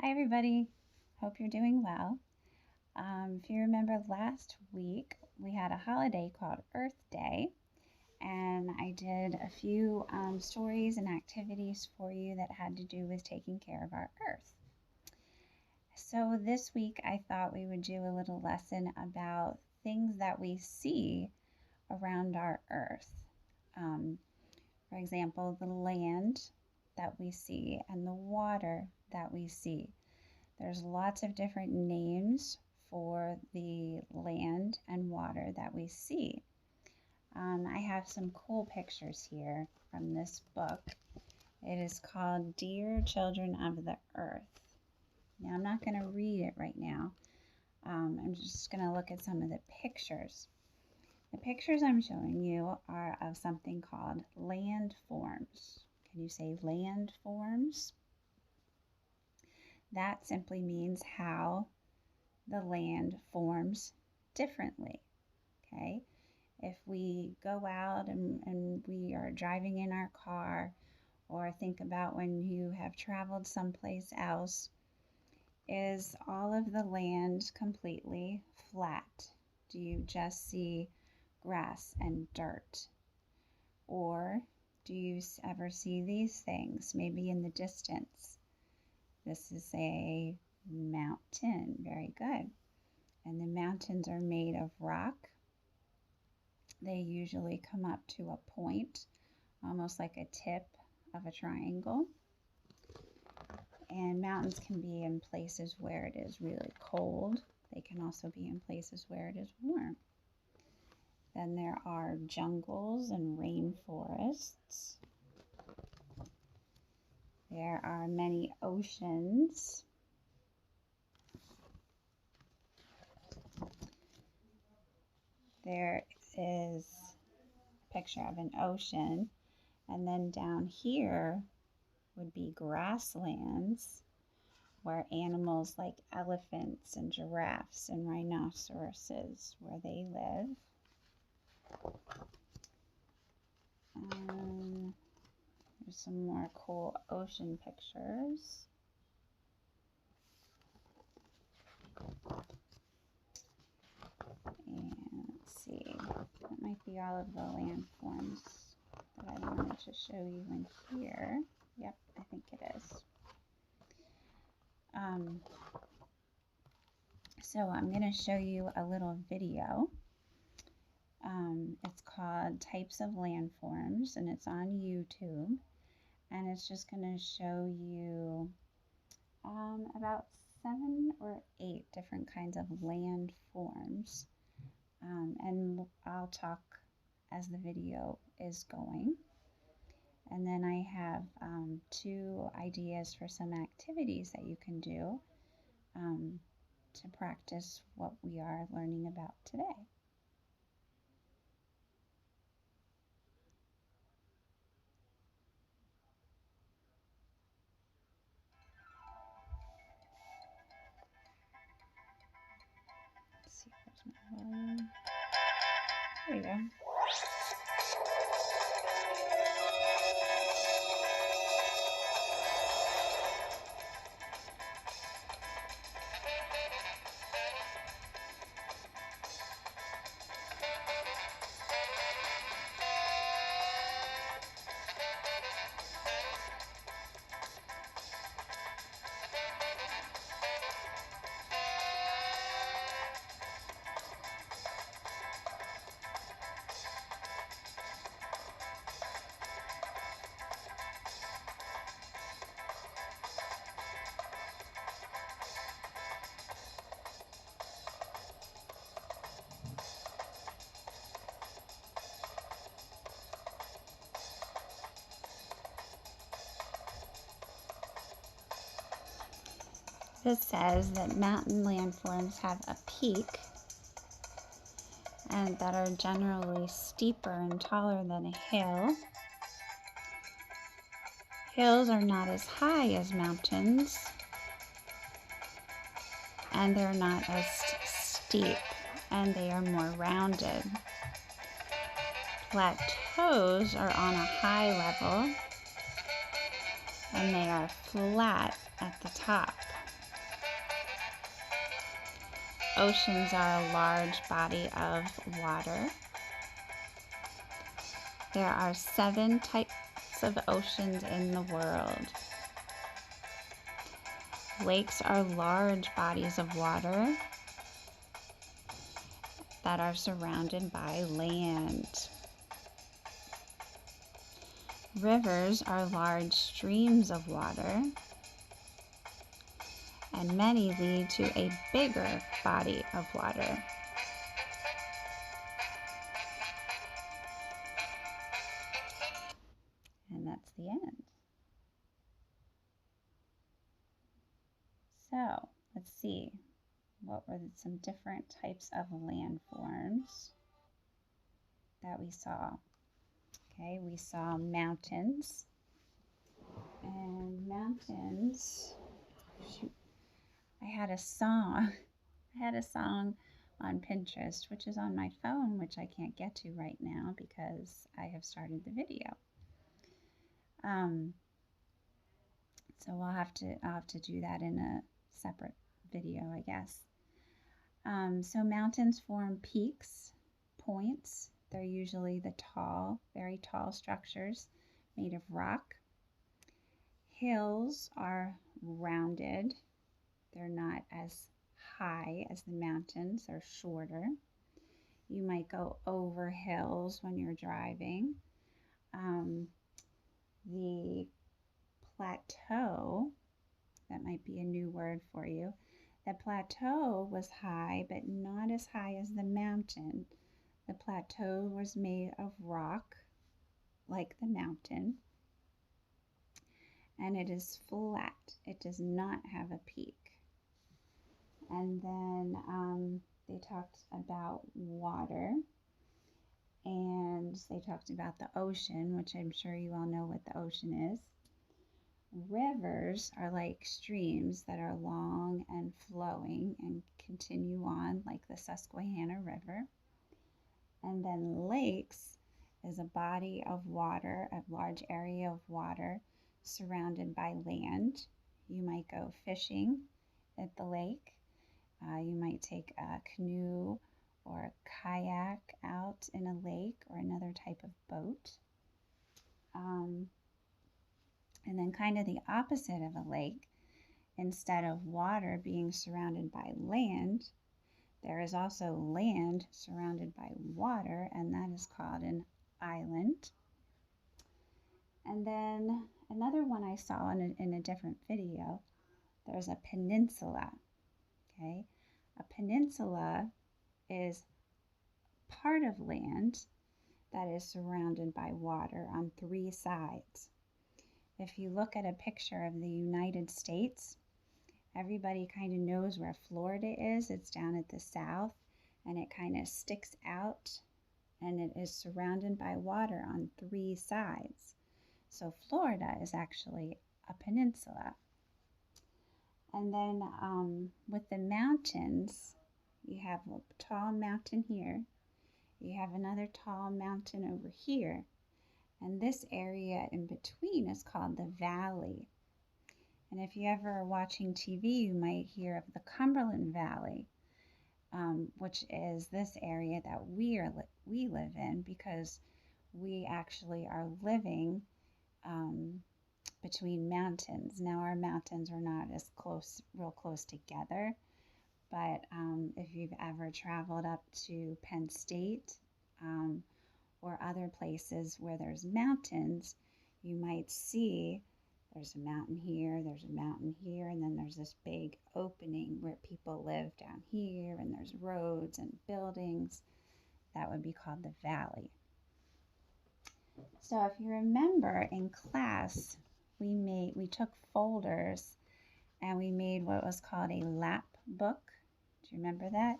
Hi everybody, hope you're doing well. If you remember last week, we had a holiday called Earth Day, and I did a few stories and activities for you that had to do with taking care of our Earth. So this week I thought we would do a little lesson about things that we see around our Earth. For example, the land that we see and the water that we see. There's lots of different names for the land and water that we see. I have some cool pictures here from this book. It is called Dear Children of the Earth. Now, I'm not going to read it right now. I'm just going to look at some of the pictures. The pictures I'm showing you are of something called landforms. Can you say landforms? That simply means how the land forms differently, okay? If we go out and we are driving in our car, or think about when you have traveled someplace else, is all of the land completely flat? Do you just see grass and dirt? Or do you ever see these things, maybe in the distance? This is a mountain, very good. And the mountains are made of rock. They usually come up to a point, almost like a tip of a triangle. And mountains can be in places where it is really cold. They can also be in places where it is warm. Then there are jungles and rainforests. There are many oceans. There is a picture of an ocean, and then down here would be grasslands where animals like elephants and giraffes and rhinoceroses, where they live. There's some more cool ocean pictures. And let's see, that might be all of the landforms that I wanted to show you in here. Yep, I think it is. So I'm going to show you a little video. It's called Types of Landforms, and it's on YouTube. And it's just going to show you about 7 or 8 different kinds of landforms. And I'll talk as the video is going. And then I have 2 ideas for some activities that you can do to practice what we are learning about today. Let's see, where's my volume? There we go. This says that mountain landforms have a peak and that are generally steeper and taller than a hill. Hills are not as high as mountains, and they're not as steep, and they are more rounded. Plateaus are on a high level, and they are flat at the top. Oceans are a large body of water. There are 7 types of oceans in the world. Lakes are large bodies of water that are surrounded by land. Rivers are large streams of water, and many lead to a bigger body of water. And that's the end. So let's see, what were some different types of landforms that we saw? Okay, we saw mountains. And mountains, shoot, I had a song on Pinterest, which is on my phone, which I can't get to right now because I have started the video. So I'll have to do that in a separate video, I guess. So mountains form peaks, points. They're usually the tall, very tall structures made of rock. Hills are rounded. They're not as high as the mountains, they're shorter. You might go over hills when you're driving. The plateau, that might be a new word for you. The plateau was high, but not as high as the mountain. The plateau was made of rock, like the mountain, and it is flat. It does not have a peak. And then they talked about water, and they talked about the ocean, which I'm sure you all know what the ocean is. Rivers are like streams that are long and flowing and continue on, like the Susquehanna River. And then lakes is a body of water, a large area of water surrounded by land. You might go fishing at the lake. You might take a canoe or a kayak out in a lake or another type of boat. And then kind of the opposite of a lake, instead of water being surrounded by land, there is also land surrounded by water, and that is called an island. And then another one I saw in a different video, there's a peninsula. Okay, a peninsula is part of land that is surrounded by water on 3 sides. If you look at a picture of the United States, everybody kind of knows where Florida is. It's down at the south, and it kind of sticks out, and it is surrounded by water on 3 sides. So Florida is actually a peninsula. And then with the mountains, you have a tall mountain here. You have another tall mountain over here. And this area in between is called the valley. And if you ever are watching TV, you might hear of the Cumberland Valley, which is this area that we live in, because we actually are living between mountains. Now our mountains are not as real close together, but if you've ever traveled up to Penn State or other places where there's mountains, you might see there's a mountain here, there's a mountain here, and then there's this big opening where people live down here, and there's roads and buildings. That would be called the valley. So if you remember in class, we took folders and we made what was called a lap book. Do you remember that?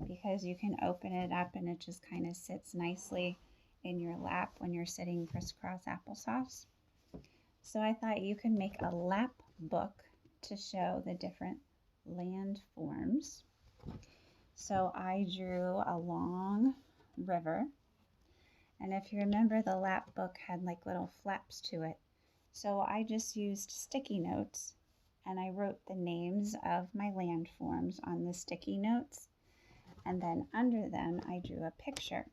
Because you can open it up and it just kind of sits nicely in your lap when you're sitting crisscross applesauce. So I thought you could make a lap book to show the different landforms. So I drew a long river. And if you remember, the lap book had like little flaps to it. So I just used sticky notes and I wrote the names of my landforms on the sticky notes. and then under them I drew a picture.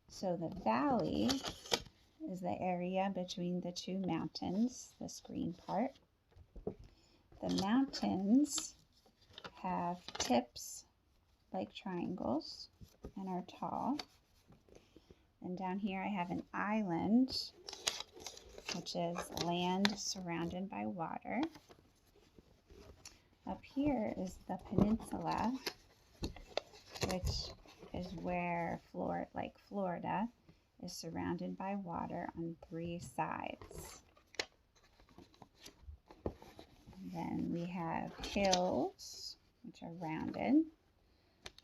So the valley is the area between the two mountains, this green part. The mountains have tips like triangles and are tall. And down here I have an island, which is land surrounded by water. Up here is the peninsula, which is where Florida is surrounded by water on 3 sides. And then we have hills, which are rounded.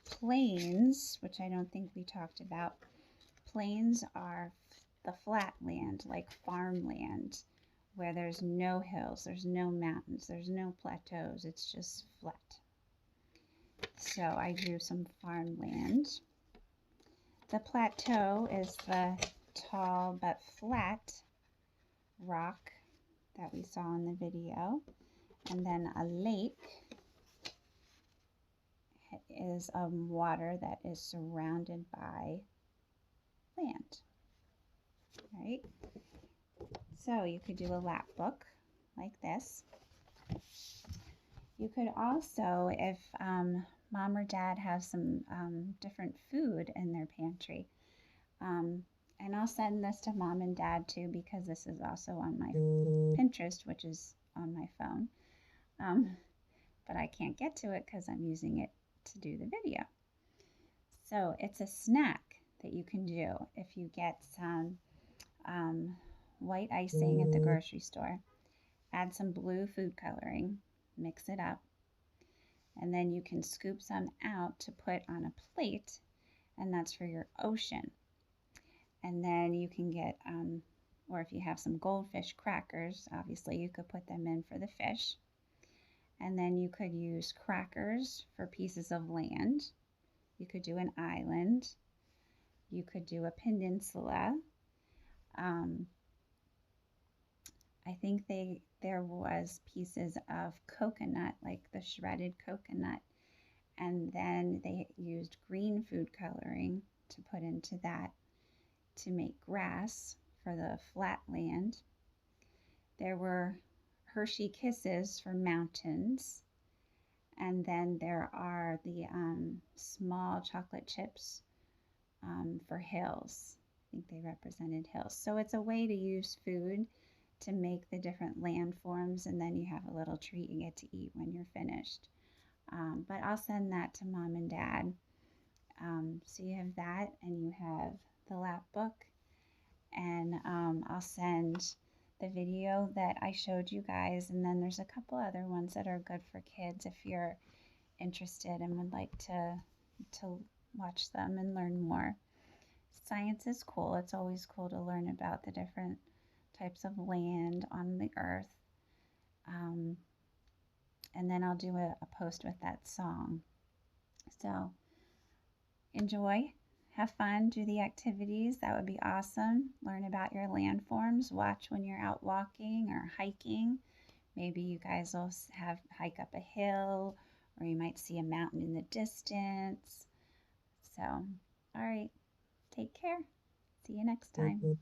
Plains, which I don't think we talked about. Plains are the flat land, like farmland, where there's no hills, there's no mountains, there's no plateaus, it's just flat. So I drew some farmland. The plateau is the tall but flat rock that we saw in the video. And then a lake is water that is surrounded by land. Right? So you could do a lap book like this. You could also, if mom or dad have some different food in their pantry, and I'll send this to mom and dad too, because this is also on my Pinterest, which is on my phone, but I can't get to it because I'm using it to do the video. So it's a snack that you can do if you get some white icing at the grocery store, add some blue food coloring, mix it up, and then you can scoop some out to put on a plate, and that's for your ocean. And then you can get, or if you have some goldfish crackers, obviously you could put them in for the fish. And then you could use crackers for pieces of land. You could do an island. You could do a peninsula. I think there was pieces of coconut, like the shredded coconut, and then they used green food coloring to put into that to make grass for the flat land. There were Hershey Kisses for mountains, and then there are the small chocolate chips for hills. I think they represented hills. So it's a way to use food to make the different landforms, and then you have a little treat you get to eat when you're finished. But I'll send that to mom and dad. So you have that, and you have the lap book, and I'll send the video that I showed you guys, and then there's a couple other ones that are good for kids if you're interested and would like to watch them and learn more. Science is cool. It's always cool to learn about the different types of land on the earth. And then I'll do a post with that song. So enjoy, have fun, do the activities. That would be awesome. Learn about your landforms. Watch when you're out walking or hiking. Maybe you guys will hike up a hill, or you might see a mountain in the distance. So, all right, take care. See you next time.